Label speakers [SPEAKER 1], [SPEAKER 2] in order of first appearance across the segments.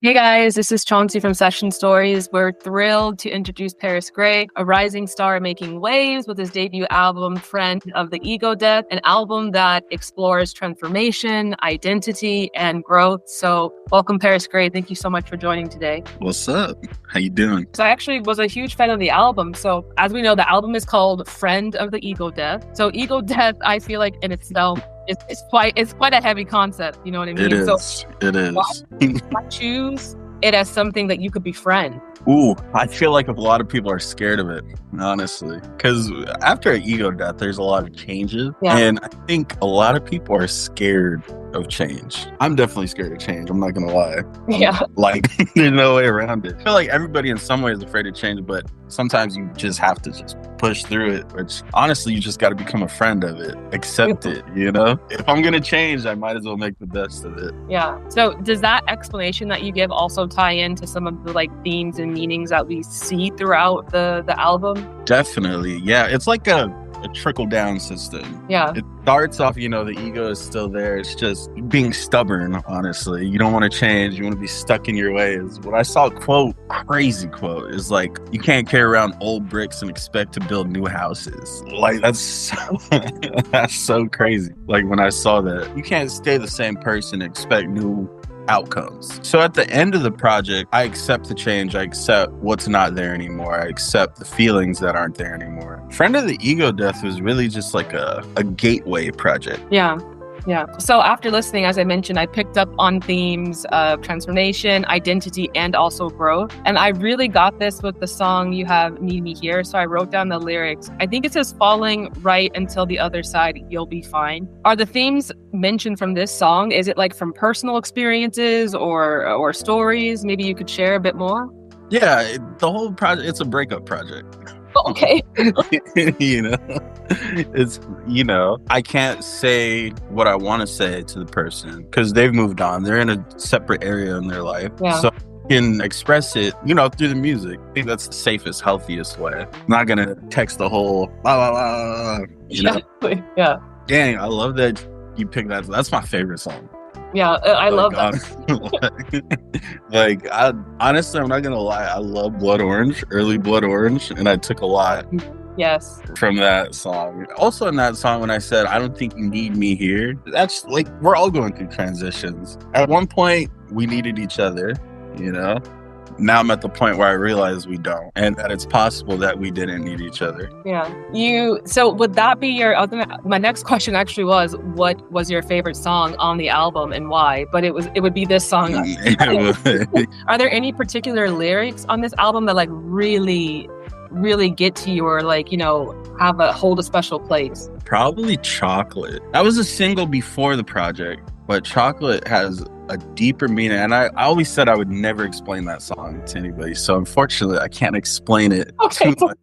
[SPEAKER 1] Hey guys, this is Chauncey from Session Stories. We're thrilled to introduce Paris Grey, a rising star making waves with his debut album, Friend of the Ego Death, an album that explores transformation, identity, and growth. So welcome, Paris Grey. Thank you so much for joining today.
[SPEAKER 2] What's up? How you doing?
[SPEAKER 1] So I actually was a huge fan of the album. So as we know, the album is called Friend of the Ego Death. So ego death, I feel like in itself, it's quite a heavy concept. You know what I mean?
[SPEAKER 2] It is.
[SPEAKER 1] So
[SPEAKER 2] it is.
[SPEAKER 1] why choose it as something that you could befriend?
[SPEAKER 2] Ooh, I feel like a lot of people are scared of it, honestly. Because after an ego death, there's a lot of changes.
[SPEAKER 1] Yeah.
[SPEAKER 2] And I think a lot of people are scared of change. I'm definitely scared of change. I'm not going to lie.
[SPEAKER 1] Yeah.
[SPEAKER 2] Like, there's no way around it. I feel like everybody in some way is afraid of change, but sometimes you just have to just push through it, which honestly, you just got to become a friend of it. Accept it, you know? If I'm going to change, I might as well make the best of it.
[SPEAKER 1] Yeah. So does that explanation that you give also tie into some of the themes and meanings that we see throughout the album?
[SPEAKER 2] Definitely. Yeah. It's like a trickle-down system.
[SPEAKER 1] Yeah.
[SPEAKER 2] It starts off, the ego is still there. It's just being stubborn, honestly. You don't want to change. You want to be stuck in your ways. What I saw crazy quote, is like, you can't carry around old bricks and expect to build new houses. Like, that's so crazy. Like, when I saw that, you can't stay the same person and expect new outcomes. So at the end of the project, I accept the change. I accept what's not there anymore. I accept the feelings that aren't there anymore. Friend of the Ego Death was really just like a gateway project.
[SPEAKER 1] Yeah. Yeah. So after listening, as I mentioned, I picked up on themes of transformation, identity, and also growth. And I really got this with the song You Have Need Me Here. So I wrote down the lyrics. I think it says, falling right until the other side, you'll be fine. Are the themes mentioned from this song, is it like from personal experiences or stories? Maybe you could share a bit more?
[SPEAKER 2] Yeah, the whole project, it's a breakup project.
[SPEAKER 1] Okay.
[SPEAKER 2] It's, I can't say what I want to say to the person because they've moved on. They're in a separate area in their life.
[SPEAKER 1] Yeah.
[SPEAKER 2] So I can express it, through the music. I think that's the safest, healthiest way. I'm not going to text the whole, blah, blah, blah,
[SPEAKER 1] Exactly. Yeah.
[SPEAKER 2] Dang, I love that you picked that. That's my favorite song.
[SPEAKER 1] Yeah, I love that.
[SPEAKER 2] Honestly, I'm not gonna lie. I love Blood Orange, early Blood Orange, and I took a lot from that song. Also in that song, when I said, I don't think you need me here, that's like, we're all going through transitions. At one point, we needed each other, Now I'm at the point where I realize we don't, and that it's possible that we didn't need each other.
[SPEAKER 1] Yeah. So would that be my next question actually was, what was your favorite song on the album and why? But it would be this song. Are there any particular lyrics on this album that really, really get to you or hold a special place?
[SPEAKER 2] Probably Chocolate. That was a single before the project, but Chocolate has a deeper meaning, and I always said I would never explain that song to anybody, so unfortunately I can't explain it too much.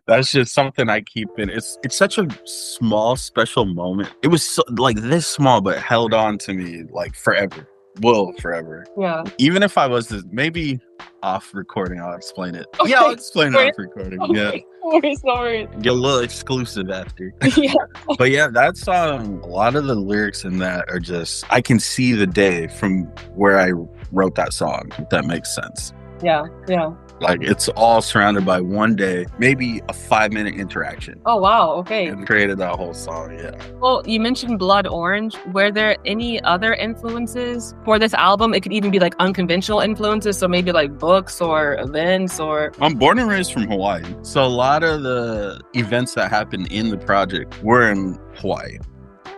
[SPEAKER 2] That's just something I keep in. It's such a small, special moment. It was this small, but held on to me forever. Will forever.
[SPEAKER 1] Yeah.
[SPEAKER 2] Even if I was maybe off recording, I'll explain it.
[SPEAKER 1] Okay.
[SPEAKER 2] Yeah, I'll explain it off recording.
[SPEAKER 1] Okay.
[SPEAKER 2] Yeah.
[SPEAKER 1] No worries.
[SPEAKER 2] Get a little exclusive after.
[SPEAKER 1] Yeah.
[SPEAKER 2] But yeah, that song, a lot of the lyrics in that are just, I can see the day from where I wrote that song, if that makes sense.
[SPEAKER 1] Yeah. Yeah.
[SPEAKER 2] It's all surrounded by one day, maybe a 5-minute interaction.
[SPEAKER 1] Oh, wow. Okay.
[SPEAKER 2] And created that whole song, yeah.
[SPEAKER 1] Well, you mentioned Blood Orange. Were there any other influences for this album? It could even be unconventional influences, so maybe books or events or...
[SPEAKER 2] I'm born and raised from Hawaii, so a lot of the events that happened in the project were in Hawaii.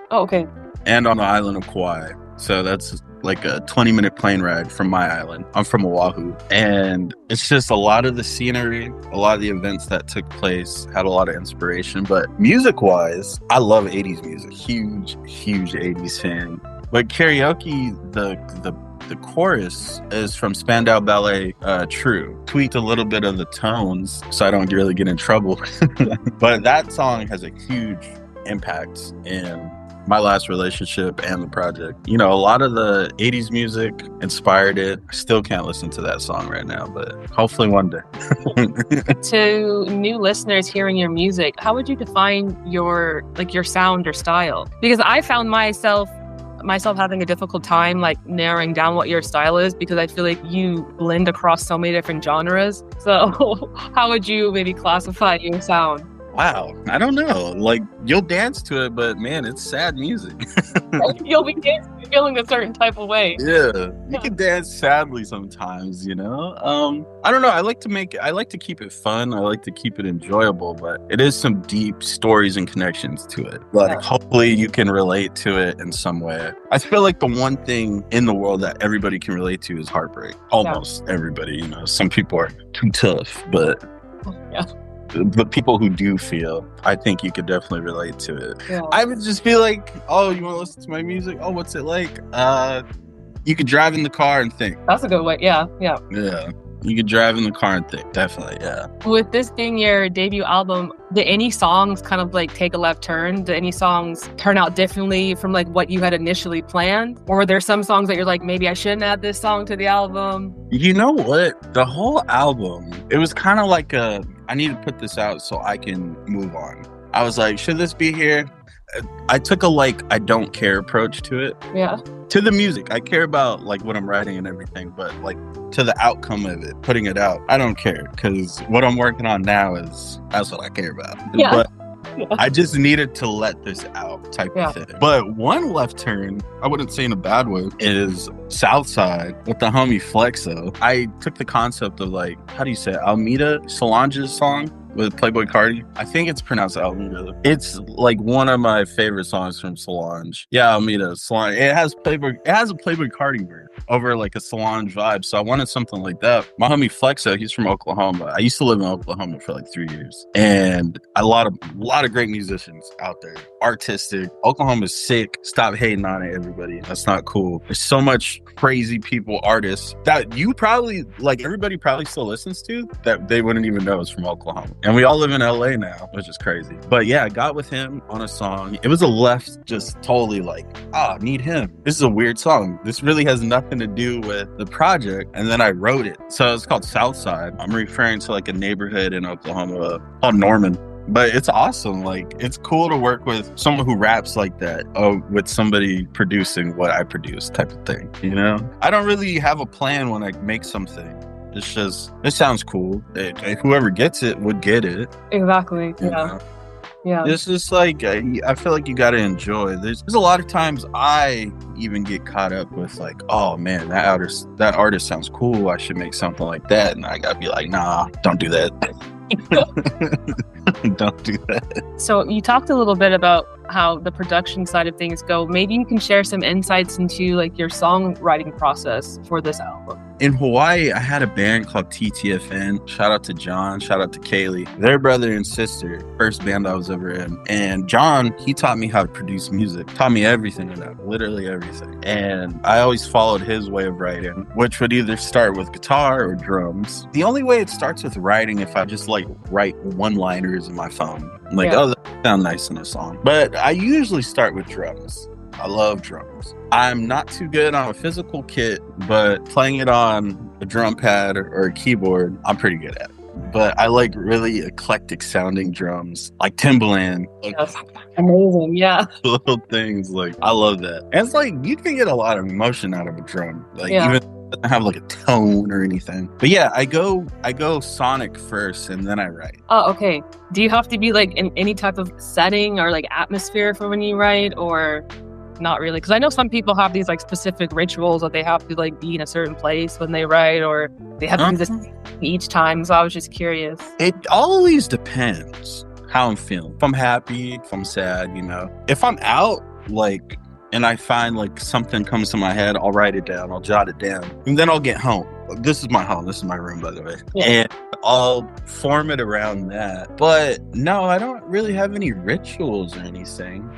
[SPEAKER 1] Oh, okay.
[SPEAKER 2] And on the island of Kauai. So that's like a 20-minute plane ride from my island. I'm from Oahu. And it's just a lot of the scenery, a lot of the events that took place had a lot of inspiration. But music-wise, I love 80s music. Huge 80s fan. But karaoke, the chorus is from Spandau Ballet, True. Tweaked a little bit of the tones so I don't really get in trouble. But that song has a huge impact in my last relationship and the project. A lot of the 80s music inspired it. I still can't listen to that song right now, but hopefully one day.
[SPEAKER 1] To new listeners hearing your music, how would you define your sound or style? Because I found myself myself having a difficult time like narrowing down what your style is, because I feel like you blend across so many different genres. So how would you maybe classify your sound?
[SPEAKER 2] Wow, I don't know. Like, you'll dance to it, but man, it's sad music.
[SPEAKER 1] You'll be feeling a certain type of way.
[SPEAKER 2] Yeah, you can dance sadly sometimes, you know. I don't know. I like to keep it fun. I like to keep it enjoyable, but it is some deep stories and connections to it. Like, hopefully you can relate to it in some way. I feel like the one thing in the world that everybody can relate to is heartbreak. Almost everybody, you know. Some people are too tough, but the people who do feel, I think you could definitely relate to it. Yeah. I would just feel like, oh, you want to listen to my music? Oh, what's it like? You could drive in the car and think.
[SPEAKER 1] That's a good way. Yeah.
[SPEAKER 2] You could drive in the car and think. Definitely, yeah.
[SPEAKER 1] With this being your debut album, did any songs kind of like take a left turn? Did any songs turn out differently from like what you had initially planned? Or were there some songs that you're like, maybe I shouldn't add this song to the album?
[SPEAKER 2] You know what? The whole album, it was kind of like I need to put this out so I can move on. I was like, should this be here? I took a I don't care approach to it.
[SPEAKER 1] Yeah.
[SPEAKER 2] To the music, I care about like what I'm writing and everything, but like to the outcome of it, putting it out, I don't care, because what I'm working on now that's what I care about.
[SPEAKER 1] Yeah.
[SPEAKER 2] But I just needed to let this out type of thing. But one left turn, I wouldn't say in a bad way, is Southside with the homie Flexo. I took the concept of like, how do you say it? Almeda Solange's song with Playboi Carti. I think it's pronounced Almeda. It's like one of my favorite songs from Solange. Yeah, Almeda, Solange. It has a Playboi Carti verse over like a Solange vibe. So I wanted something like that. My homie Flexo, he's from Oklahoma. I used to live in Oklahoma for like 3 years. And a lot of great musicians out there. Artistic. Oklahoma's sick. Stop hating on it, everybody. That's not cool. There's so much crazy people, artists that you probably, like, everybody probably still listens to that they wouldn't even know is from Oklahoma. And we all live in LA now, which is crazy. But yeah, I got with him on a song. It was a left, just totally like, need him. This is a weird song. This really has nothing to do with the project. And then I wrote it. So it's called Southside. I'm referring to like a neighborhood in Oklahoma called Norman. But it's awesome. Like, it's cool to work with someone who raps like that, with somebody producing what I produce type of thing, you know? I don't really have a plan when I make something. It's just, it sounds cool. Whoever gets it would get it.
[SPEAKER 1] Exactly. Yeah.
[SPEAKER 2] It's just like, I feel like you got to enjoy. There's a lot of times I even get caught up with like, oh man, that artist sounds cool. I should make something like that. And I got to be like, nah, don't do that. Don't do that.
[SPEAKER 1] So you talked a little bit about how the production side of things go. Maybe you can share some insights into like your songwriting process for this album.
[SPEAKER 2] In Hawaii, I had a band called TTFN. Shout out to John. Shout out to Kaylee. They're brother and sister. First band I was ever in. And John, he taught me how to produce music. Taught me everything in that. Literally everything. And I always followed his way of writing, which would either start with guitar or drums. The only way it starts with writing, if I just like write one-liners in my phone. Like, oh, that sounds nice in a song. But I usually start with drums. I love drums. I'm not too good on a physical kit, but playing it on a drum pad or a keyboard, I'm pretty good at it. But I like really eclectic sounding drums, like timbaland.
[SPEAKER 1] Yes. Amazing, yeah.
[SPEAKER 2] Little things, like, I love that. And it's like, you can get a lot of emotion out of a drum. Like, even if it doesn't have like a tone or anything. But yeah, I go sonic first and then I write.
[SPEAKER 1] Oh, okay. Do you have to be like in any type of setting or like atmosphere for when you write, or not really? Because I know some people have these like specific rituals that they have to like be in a certain place when they write, or they have to do this each time. So I was just curious.
[SPEAKER 2] It always depends how I'm feeling. If I'm happy, if I'm sad, you know. If I'm out, like, and I find like something comes to my head, I'll write it down, I'll jot it down, and then I'll get home. This is my home. This is my room, by the way. Yeah. And I'll form it around that. But no, I don't really have any rituals or anything.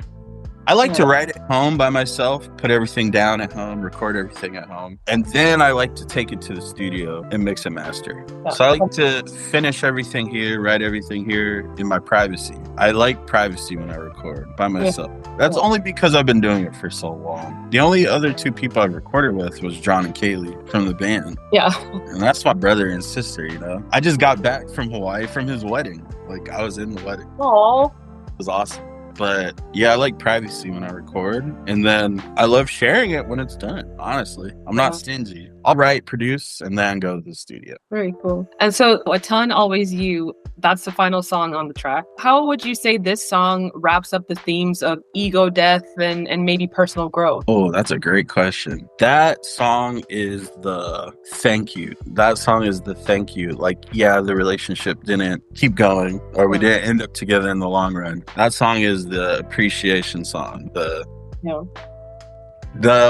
[SPEAKER 2] I like to write at home by myself, put everything down at home, record everything at home. And then I like to take it to the studio and mix and master. Yeah. So I like to finish everything here, write everything here in my privacy. I like privacy when I record by myself. Yeah. That's only because I've been doing it for so long. The only other two people I recorded with was John and Kaylee from the band.
[SPEAKER 1] Yeah.
[SPEAKER 2] And that's my brother and sister, you know. I just got back from Hawaii from his wedding. Like, I was in the wedding.
[SPEAKER 1] Aww.
[SPEAKER 2] It was awesome. But yeah, I like privacy when I record, and then I love sharing it when it's done. Honestly, I'm not stingy. I'll write, produce, and then go to the studio.
[SPEAKER 1] Very cool. And so A Ton, Always You, that's the final song on the track. How would you say this song wraps up the themes of ego death and maybe personal growth?
[SPEAKER 2] Oh, that's a great question. That song is the thank you. That song is the thank you. Like, yeah, the relationship didn't keep going, or we didn't end up together in the long run. That song is the appreciation song. The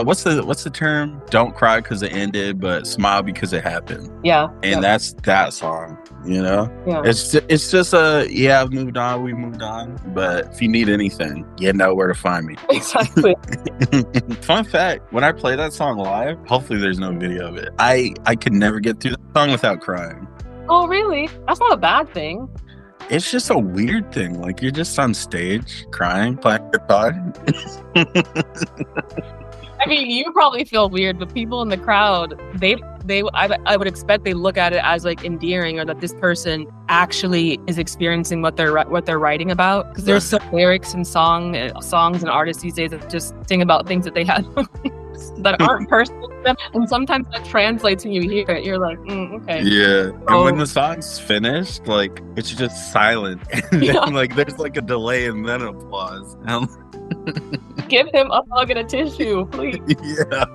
[SPEAKER 2] what's the term? Don't cry because it ended, but smile because it happened.
[SPEAKER 1] Yeah.
[SPEAKER 2] And that's that song, you know?
[SPEAKER 1] Yeah.
[SPEAKER 2] It's just I've moved on, we moved on. But if you need anything, you know where to find me.
[SPEAKER 1] Exactly.
[SPEAKER 2] Fun fact, when I play that song live, hopefully there's no video of it. I could never get through the song without crying.
[SPEAKER 1] Oh, really? That's not a bad thing.
[SPEAKER 2] It's just a weird thing. Like, you're just on stage crying, playing guitar.
[SPEAKER 1] I mean, you probably feel weird, but people in the crowd, I would expect they look at it as like endearing, or that this person actually is experiencing what they're writing about. Because there's some lyrics and songs and artists these days that just sing about things that they had that aren't personal to them, and sometimes that translates when you hear it. You're like, okay.
[SPEAKER 2] Yeah, and when the song's finished, like, it's just silent, and then like there's like a delay and then applause.
[SPEAKER 1] Give him a hug and a tissue, please.
[SPEAKER 2] Yeah.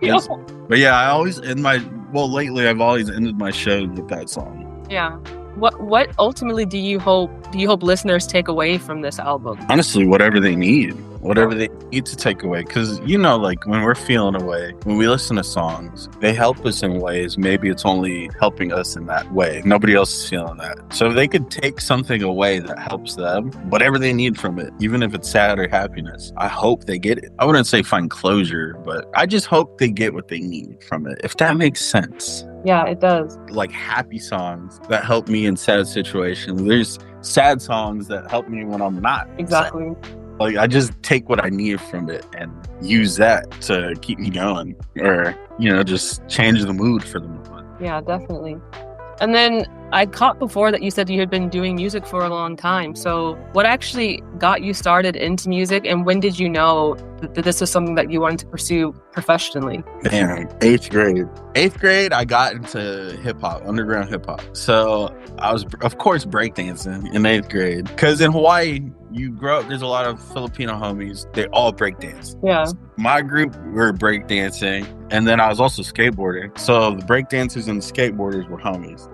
[SPEAKER 2] Yes. But yeah, I always end lately I've always ended my shows with that song.
[SPEAKER 1] Yeah. What ultimately do you hope listeners take away from this album?
[SPEAKER 2] Honestly, whatever they need to take away. Because, like, when we're feeling away, when we listen to songs, they help us in ways. Maybe it's only helping us in that way. Nobody else is feeling that. So if they could take something away that helps them, whatever they need from it, even if it's sad or happiness, I hope they get it. I wouldn't say find closure, but I just hope they get what they need from it, if that makes sense.
[SPEAKER 1] Yeah, it does.
[SPEAKER 2] Like, happy songs that help me in sad situations. There's sad songs that help me when I'm not.
[SPEAKER 1] Exactly.
[SPEAKER 2] Sad. Like, I just take what I need from it and use that to keep me going, or, just change the mood for the moment.
[SPEAKER 1] Yeah, definitely. And then I caught before that you said you had been doing music for a long time. So what actually got you started into music, and when did you know that this was something that you wanted to pursue professionally?
[SPEAKER 2] Man, 8th grade. 8th grade, I got into hip-hop, underground hip-hop. So I was, of course, breakdancing in 8th grade. Because in Hawaii, you grow up, there's a lot of Filipino homies. They all breakdance.
[SPEAKER 1] Yeah.
[SPEAKER 2] My group were breakdancing, and then I was also skateboarding. So the breakdancers and the skateboarders were homies.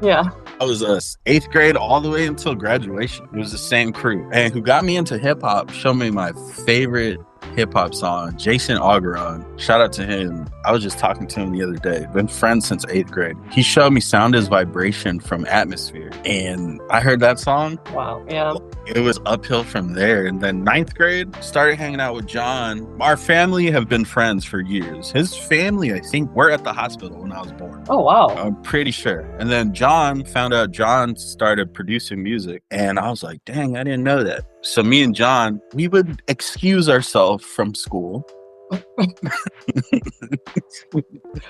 [SPEAKER 1] Yeah.
[SPEAKER 2] I was 8th grade all the way until graduation. It was the same crew. And who got me into hip hop, showed me my favorite hip hop song, Jason Augeron. Shout out to him. I was just talking to him the other day. Been friends since 8th grade. He showed me Sound is Vibration from Atmosphere. And I heard that song.
[SPEAKER 1] Wow. Yeah.
[SPEAKER 2] It was uphill from there. And then 9th grade, started hanging out with John. Our family have been friends for years. His family, I think, were at the hospital when I was born.
[SPEAKER 1] Oh, wow.
[SPEAKER 2] I'm pretty sure. And then John found out John started producing music. And I was like, dang, I didn't know that. So me and John, we would excuse ourselves from school.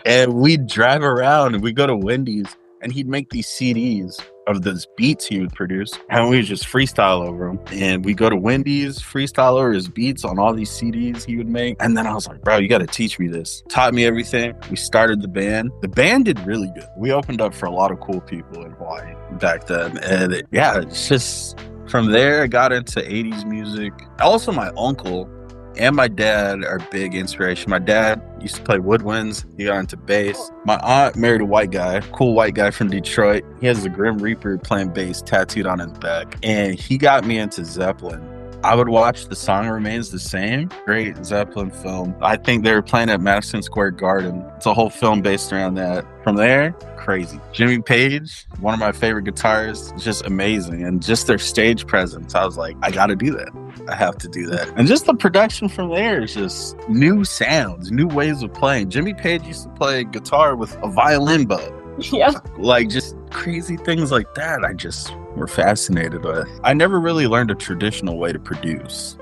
[SPEAKER 2] And we'd drive around and we'd go to Wendy's, and he'd make these CDs of those beats he would produce, and we would just freestyle over them. And we go to Wendy's, freestyle over his beats on all these CDs he would make. And then I was like, bro, you got to teach me this. Taught me everything. We started the band. The band did really good. We opened up for a lot of cool people in Hawaii back then. And it's just from there, I got into 80s music. Also, my uncle and my dad are big inspiration. My dad used to play woodwinds. He got into bass. My aunt married a white guy, cool white guy from Detroit. He has the Grim Reaper playing bass tattooed on his back. And he got me into Zeppelin. I would watch The Song Remains the Same. Great Zeppelin film. I think they were playing at Madison Square Garden. It's a whole film based around that. From there, crazy. Jimmy Page, one of my favorite guitarists, just amazing. And just their stage presence, I was like, I gotta do that. I have to do that. And just the production from there is just new sounds, new ways of playing. Jimmy Page used to play guitar with a violin bow.
[SPEAKER 1] Yeah.
[SPEAKER 2] Like, just crazy things like that. I just were fascinated with. I never really learned a traditional way to produce.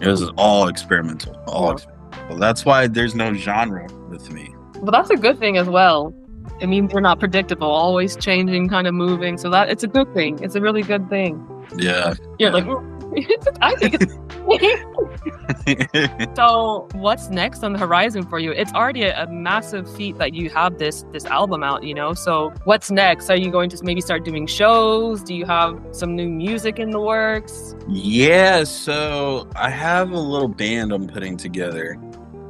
[SPEAKER 2] It was all experimental. Well, that's why there's no genre with me.
[SPEAKER 1] But that's a good thing as well. It means we're not predictable, always changing, kind of moving. So that it's a good thing. It's a really good thing.
[SPEAKER 2] Yeah.
[SPEAKER 1] You're like, I think it's so what's next on the horizon for you? It's already a massive feat that you have this album out, you know? So what's next? Are you going to maybe start doing shows? Do you have some new music in the works?
[SPEAKER 2] Yeah, so I have a little band I'm putting together.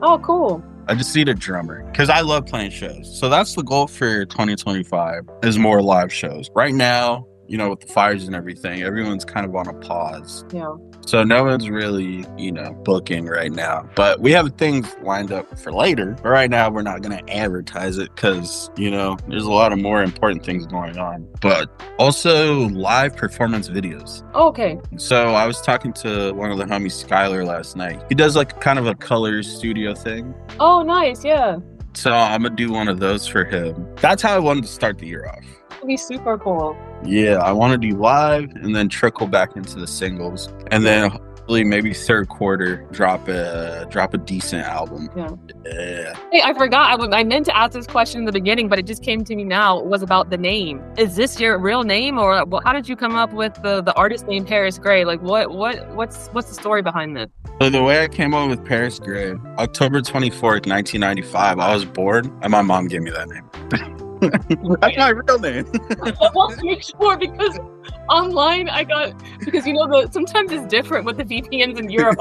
[SPEAKER 1] Oh, cool.
[SPEAKER 2] I just need a drummer because I love playing shows. So that's the goal for 2025 is more live shows. Right now, you know, with the fires and everything, everyone's kind of on a pause.
[SPEAKER 1] Yeah.
[SPEAKER 2] So no one's really, you know, booking right now. But we have things lined up for later. But right now, we're not going to advertise it because, you know, there's a lot of more important things going on. But also live performance videos.
[SPEAKER 1] Oh, okay.
[SPEAKER 2] So I was talking to one of the homies, Skylar, last night. He does like kind of a color studio thing.
[SPEAKER 1] Oh, nice. Yeah.
[SPEAKER 2] So I'm going to do one of those for him. That's how I wanted to start the year off.
[SPEAKER 1] That'd be super cool.
[SPEAKER 2] Yeah, I want to do live and then trickle back into the singles. And then hopefully maybe third quarter drop a decent album. Yeah.
[SPEAKER 1] Hey, I forgot. I meant to ask this question in the beginning, but it just came to me now. It was about the name. Is this your real name, or how did you come up with the artist name Paris Grey? Like, what's the story behind this?
[SPEAKER 2] So the way I came up with Paris Grey, October 24th, 1995, I was bored and my mom gave me that name. That's my real name.
[SPEAKER 1] I want to make sure because online because you know sometimes it's different with the VPNs in Europe.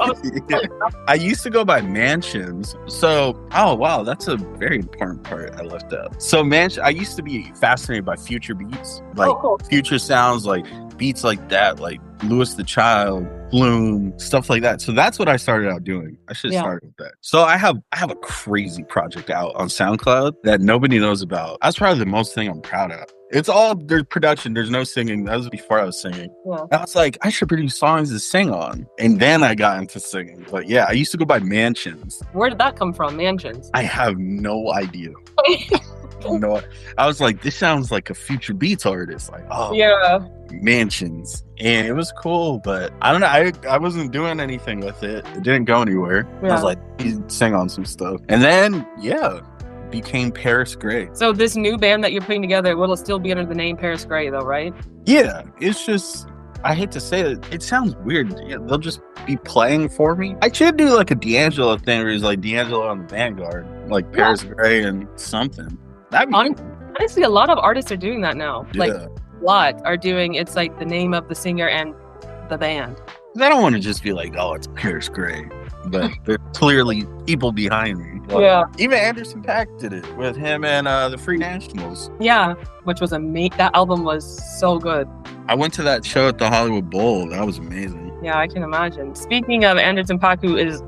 [SPEAKER 2] I used to go by mansions. So, oh wow, that's a very important part I left out. So I used to be fascinated by future beats, like
[SPEAKER 1] cool.
[SPEAKER 2] Future sounds, like beats like that, like Louis the Child, Bloom, stuff like that. So that's what I started out doing. I should have started with that. So I have a crazy project out on SoundCloud that nobody knows about. That's probably the most thing I'm proud of. It's all there's production. There's no singing. That was before I was singing. Yeah. I was like, I should produce songs to sing on. And then I got into singing. But yeah, I used to go by Mansions.
[SPEAKER 1] Where did that come from, Mansions?
[SPEAKER 2] I have no idea. No, I was like, this sounds like a future beats artist. Like, oh yeah, Mansions. And it was cool, but I don't know. I wasn't doing anything with it. It didn't go anywhere. Yeah. I was like, you sing on some stuff. And then became Paris Grey.
[SPEAKER 1] So this new band that you're putting together, will it still be under the name Paris Grey though, right?
[SPEAKER 2] Yeah, it's just, I hate to say it, it sounds weird. Yeah, they'll just be playing for me. I should do like a D'Angelo thing where he's like D'Angelo on the Vanguard, like Paris Grey and something.
[SPEAKER 1] Honestly, a lot of artists are doing that now. Yeah. Like a lot are doing, it's like the name of the singer and the band.
[SPEAKER 2] I don't want to just be like, oh, it's Paris Grey. But there's clearly people behind me. Like, yeah. Even Anderson .Paak did it with him and the Free Nationals.
[SPEAKER 1] Yeah, which was amazing. That album was so good.
[SPEAKER 2] I went to that show at the Hollywood Bowl. That was amazing.
[SPEAKER 1] Yeah, I can imagine. Speaking of Anderson .Paak, who is,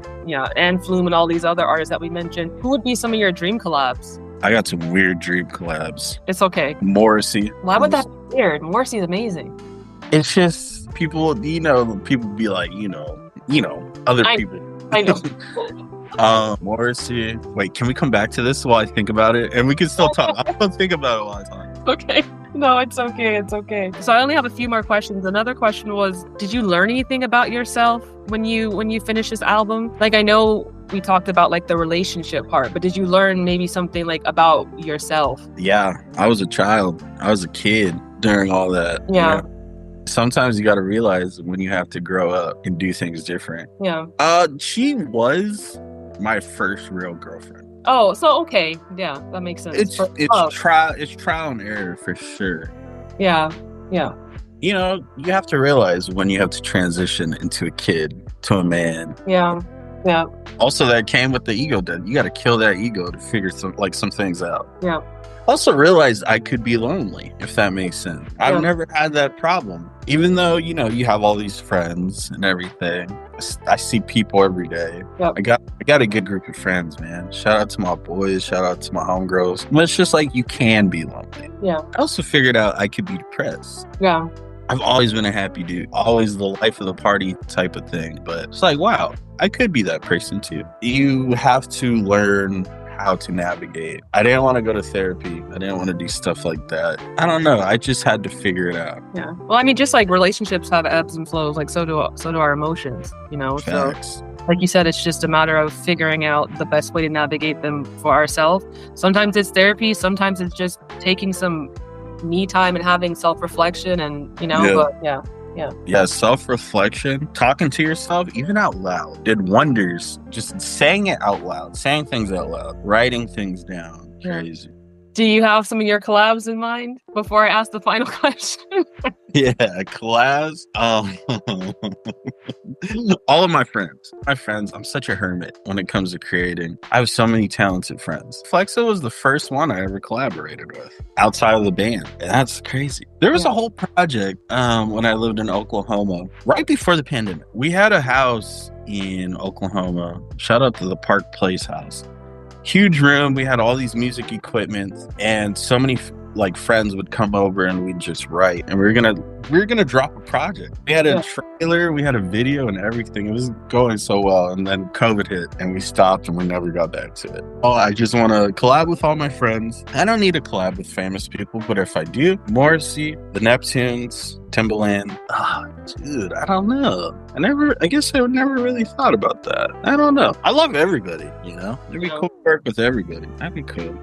[SPEAKER 1] and Flume and all these other artists that we mentioned, who would be some of your dream collabs?
[SPEAKER 2] I got some weird dream collabs.
[SPEAKER 1] It's okay.
[SPEAKER 2] Morrissey.
[SPEAKER 1] Why would that be weird? Morrissey's amazing.
[SPEAKER 2] It's just people, people be like, other people.
[SPEAKER 1] I know.
[SPEAKER 2] Morrissey. Wait, can we come back to this while I think about it? And we can still talk. I don't think about it while I talk.
[SPEAKER 1] Okay. No, it's okay. It's okay. So I only have a few more questions. Another question was, did you learn anything about yourself when you finished this album? Like, I know we talked about like the relationship part, but did you learn maybe something like about yourself? Yeah,
[SPEAKER 2] I was a child. I was a kid during all that.
[SPEAKER 1] Yeah.
[SPEAKER 2] Sometimes you got to realize when you have to grow up and do things different.
[SPEAKER 1] Yeah.
[SPEAKER 2] She was my first real girlfriend.
[SPEAKER 1] Oh, so okay. Yeah, that makes sense.
[SPEAKER 2] It's trial and error for sure.
[SPEAKER 1] Yeah. Yeah.
[SPEAKER 2] You have to realize when you have to transition into a kid to a man.
[SPEAKER 1] Yeah. Yeah.
[SPEAKER 2] Also, that came with the ego death. You got to kill that ego to figure some things out.
[SPEAKER 1] Yeah.
[SPEAKER 2] Also realized I could be lonely, if that makes sense. Yeah. I've never had that problem. Even though, you have all these friends and everything. I see people every day. Yep. I got a good group of friends, man. Shout out to my boys. Shout out to my homegirls. But it's just like you can be lonely.
[SPEAKER 1] Yeah.
[SPEAKER 2] I also figured out I could be depressed.
[SPEAKER 1] Yeah.
[SPEAKER 2] I've always been a happy dude. Always the life of the party type of thing. But it's like, wow, I could be that person too. You have to learn how to navigate. I didn't want to go to therapy. I didn't want to do stuff like that. I don't know. I just had to figure it out.
[SPEAKER 1] Yeah. Well, I mean, just like relationships have ebbs and flows, like so do our emotions,
[SPEAKER 2] Facts.
[SPEAKER 1] So like you said, it's just a matter of figuring out the best way to navigate them for ourselves. Sometimes it's therapy. Sometimes it's just taking some me time and having self-reflection and, but yeah.
[SPEAKER 2] Yeah, self-reflection, talking to yourself, even out loud, did wonders. Just saying it out loud, saying things out loud, writing things down. Crazy.
[SPEAKER 1] Do you have some of your collabs in mind before I ask the final question?
[SPEAKER 2] Yeah, collabs. All of my friends. I'm such a hermit when it comes to creating. I have so many talented friends. Flexa was the first one I ever collaborated with outside of the band. And that's crazy. There was a whole project when I lived in Oklahoma right before the pandemic. We had a house in Oklahoma. Shout out to the Park Place house. Huge room. We had all these music equipment, and so many friends would come over and we'd just write, and we were gonna drop a project. We had a trailer, we had a video and everything. It was going so well, and then COVID hit and we stopped and we never got back to it. Oh, I just want to collab with all my friends. I don't need to collab with famous people, but if I do, Morrissey, the Neptunes, Timbaland. Dude, I don't know. I guess I never really thought about that. I don't know. I love everybody, It'd be cool to work with everybody. That'd be cool.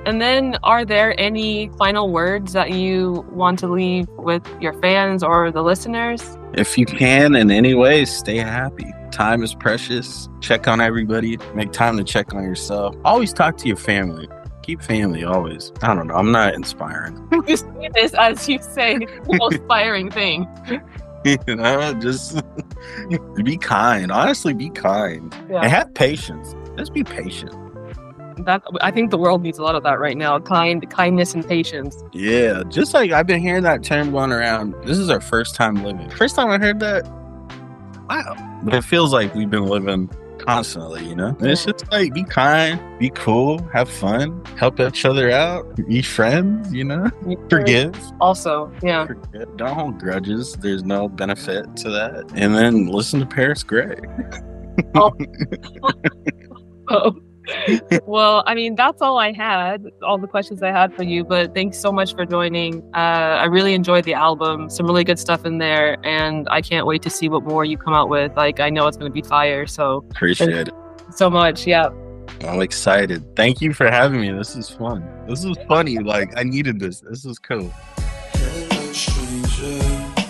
[SPEAKER 1] And then, are there any final words that you want to leave with your fans or the listeners?
[SPEAKER 2] If you can, in any way, stay happy. Time is precious. Check on everybody. Make time to check on yourself. Always talk to your family. Keep family always. I don't know. I'm not inspiring.
[SPEAKER 1] You say this as you say the most inspiring thing.
[SPEAKER 2] Just be kind. Honestly, be kind. And have patience. Just be patient.
[SPEAKER 1] I think the world needs a lot of that right now. Kindness and patience.
[SPEAKER 2] Yeah, just like I've been hearing that term going around. This is our first time living. First time I heard that. Wow. But it feels like we've been living constantly, And it's just like, be kind, be cool, have fun, help each other out, be friends, Forgive.
[SPEAKER 1] Also,
[SPEAKER 2] Forgive. Don't hold grudges. There's no benefit to that. And then listen to Paris Gray.
[SPEAKER 1] Oh. Well, I mean, that's all the questions I had for you, but thanks so much for joining. I really enjoyed the album, some really good stuff in there, and I can't wait to see what more you come out with. I know it's going to be fire, so
[SPEAKER 2] appreciate it
[SPEAKER 1] so much.
[SPEAKER 2] I'm excited. Thank you for having me. This is fun. This is funny. I needed this. This is cool. Hello, stranger.